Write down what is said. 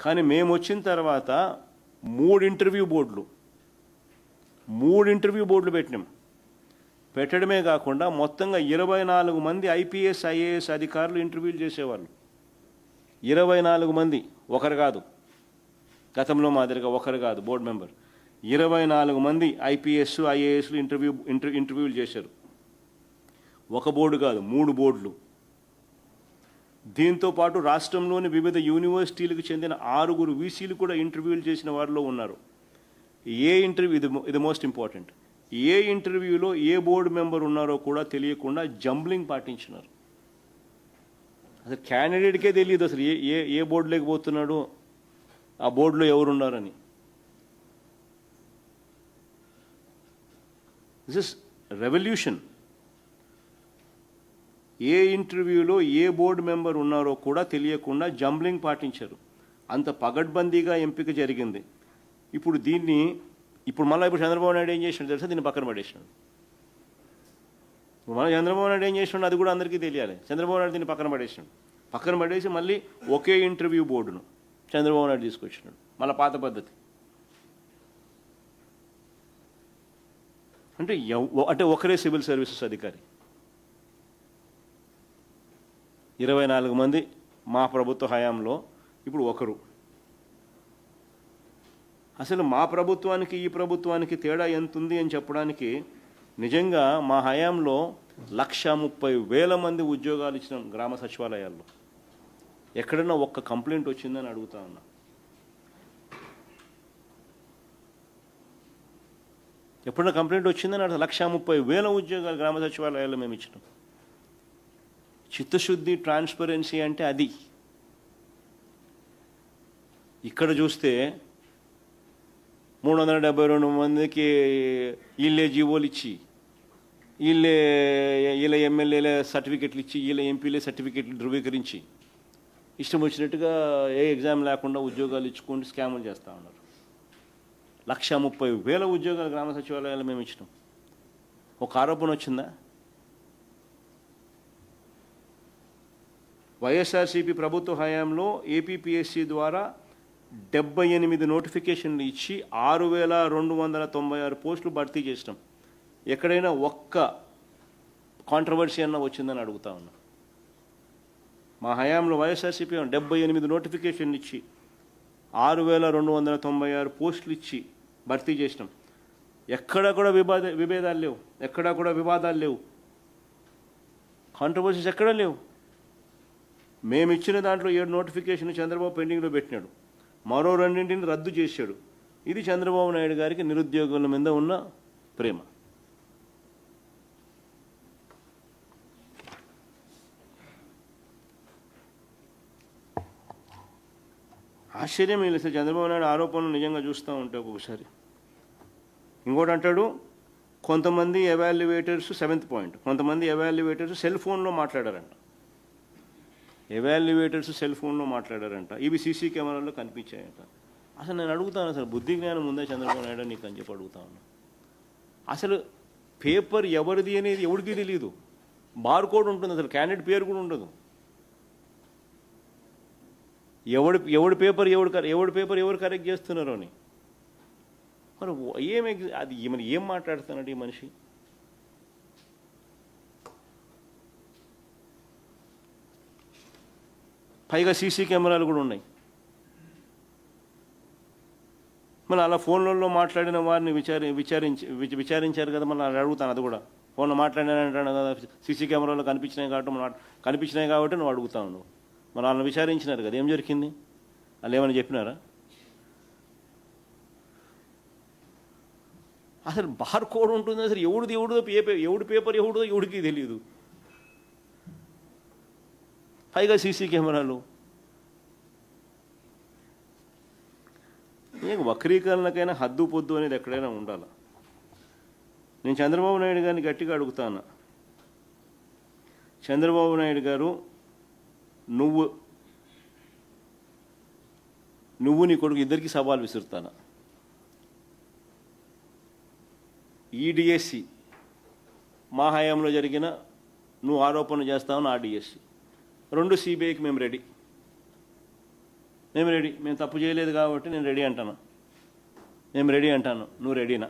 కానీ మేము వచ్చిన తర్వాత మూడు ఇంటర్వ్యూ బోర్డులు పెట్టడమే కాకుండా మొత్తంగా 24 మంది ఐపీఎస్ ఐఏఎస్ అధికారులు ఇంటర్వ్యూలు చేసేవాళ్ళు. 24 మంది, ఒకరు కాదు, గతంలో మాదిరిగా ఒకరు కాదు బోర్డు మెంబర్. 24 మంది ఐపీఎస్ ఐఏఎస్లు ఇంటర్వ్యూలు చేశారు. ఒక బోర్డు కాదు, 3 బోర్డులు. దీంతో పాటు రాష్ట్రంలోని వివిధ యూనివర్సిటీలకు చెందిన 6 వీసీలు కూడా ఇంటర్వ్యూలు చేసిన వారిలో ఉన్నారు. ఏ ఇంటర్వ్యూ, ఇది మోస్ట్ ఇంపార్టెంట్, ఏ ఇంటర్వ్యూలో ఏ బోర్డు మెంబర్ ఉన్నారో కూడా తెలియకుండా జంబ్లింగ్ పాటించినారు. అసలు క్యాండిడేట్కే తెలియదు అసలు ఏ బోర్డు లేకపోతున్నాడు, ఆ బోర్డులో ఎవరున్నారని. This is revolution. ఏ ఇంటర్వ్యూలో ఏ బోర్డు మెంబర్ ఉన్నారో కూడా తెలియకుండా జంబ్లింగ్ పాటించారు. అంత పగడ్బందీగా ఎంపిక జరిగింది. ఇప్పుడు చంద్రబాబు నాయుడు ఏం చేసినాడు తెలుసా, దీన్ని పక్కన పడేసినాడు. చంద్రబాబు నాయుడు ఏం చేసినాడు అది కూడా అందరికీ తెలియాలి. చంద్రబాబు నాయుడు దీన్ని పక్కన పడేసి మళ్ళీ ఒకే ఇంటర్వ్యూ బోర్డును చంద్రబాబు నాయుడు తీసుకొచ్చినాడు. మళ్ళీ పాత పద్ధతి. అంటే ఒకరే సివిల్ సర్వీసెస్ అధికారి. 24 మంది మా ప్రభుత్వ హయాంలో, ఇప్పుడు ఒకరు. అసలు మా ప్రభుత్వానికి ఈ ప్రభుత్వానికి తేడా ఎంత ఉంది అని చెప్పడానికి నిజంగా మా హయాంలో 1,30,000 మంది ఉద్యోగాలు ఇచ్చిన గ్రామ సచివాలయాల్లో ఎక్కడన్నా ఒక్క కంప్లైంట్ వచ్చిందని అడుగుతా ఉన్నా. ఎప్పుడన్నా కంప్లైంట్ వచ్చిందని అడుగుతా. 1,30,000 ఉద్యోగాలు గ్రామ సచివాలయాల్లో మేము ఇచ్చినాం. చిత్తశుద్ధి, ట్రాన్స్పరెన్సీ అంటే అది. ఇక్కడ చూస్తే 372 మందికి వీళ్ళే జీవోలు ఇచ్చి, వీళ్ళ ఎమ్మెల్యేల సర్టిఫికెట్లు ఇచ్చి, వీళ్ళ ఎంపీలే సర్టిఫికెట్లు ధృవీకరించి ఇష్టం వచ్చినట్టుగా ఏ ఎగ్జామ్ లేకుండా ఉద్యోగాలు ఇచ్చుకుంటూ స్కాములు చేస్తూ ఉన్నారు. 1,30,000 ఉద్యోగాలు గ్రామ సచివాలయాలు మేము ఇచ్చినాం. ఒక ఆరోపణ వచ్చిందా? వైఎస్ఆర్సీపీ ప్రభుత్వ హయాంలో ఏపీపీఎస్సీ ద్వారా 78 నోటిఫికేషన్లు ఇచ్చి 6,296 పోస్టులు భర్తీ చేసినాం. ఎక్కడైనా ఒక్క కాంట్రవర్సీ అన్న వచ్చిందని అడుగుతా ఉన్నా. మా హయాంలో వైఎస్ఆర్సీపీ 78 నోటిఫికేషన్లు ఇచ్చి 6,296 పోస్టులు ఇచ్చి భర్తీ చేసినాం. ఎక్కడా కూడా విభేదాలు లేవు, ఎక్కడా కూడా వివాదాలు లేవు, కాంట్రవర్సీస్ ఎక్కడా లేవు. మేము ఇచ్చిన దాంట్లో 7 నోటిఫికేషన్ చంద్రబాబు పెండింగ్లో పెట్టినాడు, మరో 2 రద్దు చేశాడు. ఇది చంద్రబాబు నాయుడు గారికి నిరుద్యోగుల మీద ఉన్న ప్రేమ. ఆశ్చర్యం లేదు సార్, చంద్రబాబు నాయుడు ఆరోపణలు నిజంగా చూస్తూ ఉంటే ఒక్కొక్కసారి. ఇంకోటి అంటాడు, కొంతమంది ఎవాల్యుయేటర్స్ 7th పాయింట్, కొంతమంది ఎవాల్యుయేటర్స్ సెల్ ఫోన్లో మాట్లాడారంట. ఇవి సీసీ కెమెరాల్లో కనిపించాయంట. అసలు నేను అడుగుతాను, అసలు బుద్ధి జ్ఞానం ఉందా చంద్రబాబు నాయుడు నీకు అని చెప్పి అడుగుతా ఉన్నా. అసలు పేపర్ ఎవరిది అనేది ఎవరికి తెలియదు. బార్ కోడ్ ఉంటుంది, అసలు క్యాండిడేట్ పేరు కూడా ఉండదు. ఎవడి పేపర్ ఎవరు కరెక్ట్ చేస్తున్నారో అని. మరి ఏం మాట్లాడుతున్నాడు ఈ మనిషి? పైగా సీసీ కెమెరాలు కూడా ఉన్నాయి. మళ్ళీ అలా ఫోన్లలో మాట్లాడిన వారిని విచారించారు కదా. మళ్ళీ అడుగుతాను, అది కూడా ఫోన్లో మాట్లాడినానంటాను కదా, సీసీ కెమెరాలో కనిపించినాయి కాబట్టి నువ్వు అడుగుతావు. నువ్వు మరి వాళ్ళని విచారించినారు కదా, ఏం జరిగింది? వాళ్ళు ఏమైనా చెప్పినారా? అసలు బార్ కోడ్ ఉంటుంది, అసలు ఎవడి పేపర్ ఎవడిదో ఎవడికి తెలియదు. పైగా సీసీ కెమెరాలు. నీకు వక్రీకరణకైనా హద్దు పొద్దు అనేది ఎక్కడైనా ఉండాలి. నేను చంద్రబాబు నాయుడు గారిని గట్టిగా అడుగుతాను, చంద్రబాబు నాయుడు గారు, నువ్వు నీ కొడుకు ఇద్దరికి సవాల్ విసురుతాను. ఈ డిఎస్సి మా హయాంలో జరిగిన నువ్వు ఆరోపణ చేస్తావు, ఆ డిఎస్సి 2 సిబిఐకి మేము రెడీ. మేము రెడీ, మేము తప్పు చేయలేదు కాబట్టి నేను రెడీ అంటాను, మేము రెడీ అంటాను, నువ్వు రెడీనా?